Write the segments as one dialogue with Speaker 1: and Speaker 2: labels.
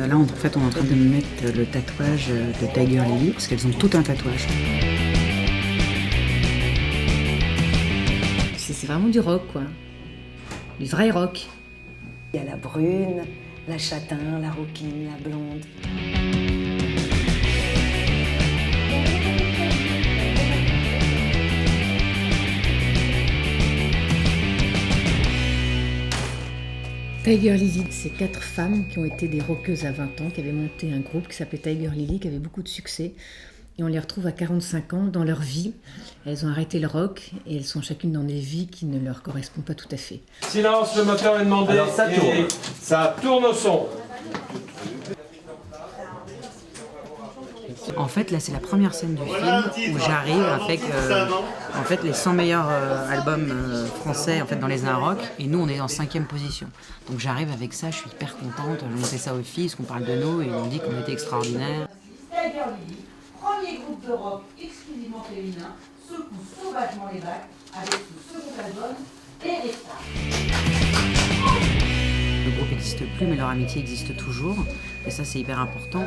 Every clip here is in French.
Speaker 1: Là, en fait, on est en train de me mettre le tatouage de Tiger Lily, parce qu'elles ont tout un tatouage.
Speaker 2: C'est vraiment du rock, quoi. Du vrai rock.
Speaker 3: Il y a la brune, la châtain, la rouquine, la blonde.
Speaker 2: Tiger Lily, c'est 4 femmes qui ont été des rockeuses à 20 ans, qui avaient monté un groupe qui s'appelait Tiger Lily, qui avait beaucoup de succès. Et on les retrouve à 45 ans dans leur vie. Elles ont arrêté le rock et elles sont chacune dans des vies qui ne leur correspondent pas tout à fait.
Speaker 4: Silence, le moteur est demandé.
Speaker 5: Alors, ça tourne.
Speaker 4: Ça tourne au son.
Speaker 1: En fait, là, c'est la première scène du film où j'arrive avec en fait, les 100 meilleurs albums français en fait, dans les un rock, et nous, on est en 5e position. Donc j'arrive avec ça, je suis hyper contente. On montait ça au FIS, qu'on parle de nous, et ils ont dit qu'on était extraordinaires.
Speaker 6: Tiger Lily, premier groupe de rock exclusivement féminin, secoue sauvagement les bacs avec ce second album, et les stars.
Speaker 1: Le groupe n'existe plus, mais leur amitié existe toujours. Et ça, c'est hyper important.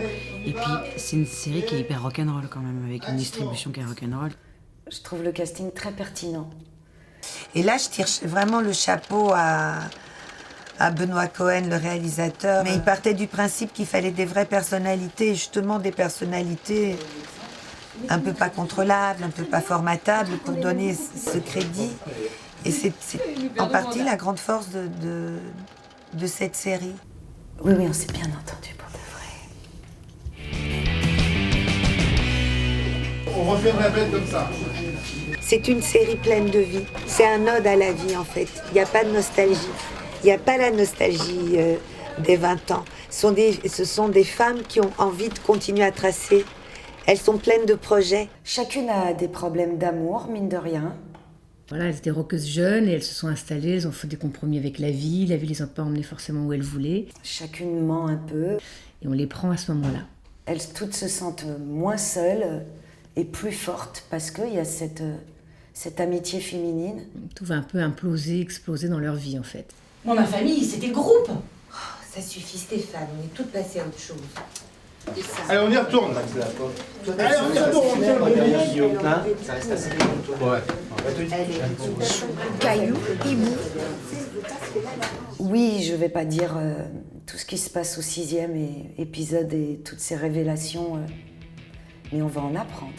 Speaker 1: Et puis, c'est une série qui est hyper rock'n'roll quand même, avec une distribution qui est rock'n'roll.
Speaker 3: Je trouve le casting très pertinent.
Speaker 7: Et là, je tire vraiment le chapeau à Benoît Cohen, le réalisateur. Mais il partait du principe qu'il fallait des vraies personnalités, justement des personnalités un peu pas contrôlables, un peu pas formatables, pour donner ce crédit. Et c'est en partie la grande force de cette série.
Speaker 3: Oui, on s'est bien entendu pour de vrai.
Speaker 5: On refait la bête comme ça.
Speaker 7: C'est une série pleine de vie. C'est un ode à la vie, en fait. Il n'y a pas de nostalgie. Il n'y a pas la nostalgie des 20 ans. Ce sont des femmes qui ont envie de continuer à tracer. Elles sont pleines de projets.
Speaker 3: Chacune a des problèmes d'amour, mine de rien.
Speaker 2: Voilà, elles étades rockeuses jeunes et elles se sont installées, elles ont fait des compromis avec la vie les a pas emmenées forcément où elles voulaient.
Speaker 3: Chacune ment un peu.
Speaker 2: Et on les prend à ce moment-là.
Speaker 3: Elles toutes se sentent moins seules et plus fortes parce qu'il y a cette amitié féminine.
Speaker 2: Tout va un peu imploser, exploser dans leur vie en fait.
Speaker 6: Moi, ma famille, c'était le groupe.
Speaker 7: Ça suffit Stéphane, on est toutes passées à autre chose.
Speaker 5: Allez, on y retourne. Allez, on y retourne.
Speaker 4: Ça reste assez
Speaker 3: Caillou, hibou. Oui, je vais pas dire tout ce qui se passe au 6e épisode et toutes ces révélations, mais on va en apprendre.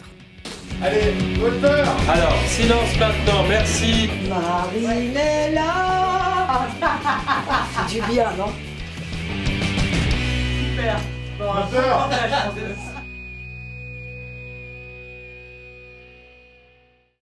Speaker 5: Allez, moteur.
Speaker 4: Alors, silence maintenant, merci.
Speaker 3: Marinella. Du bien, non?
Speaker 6: Super. Bon,
Speaker 5: Moteur.
Speaker 6: un peu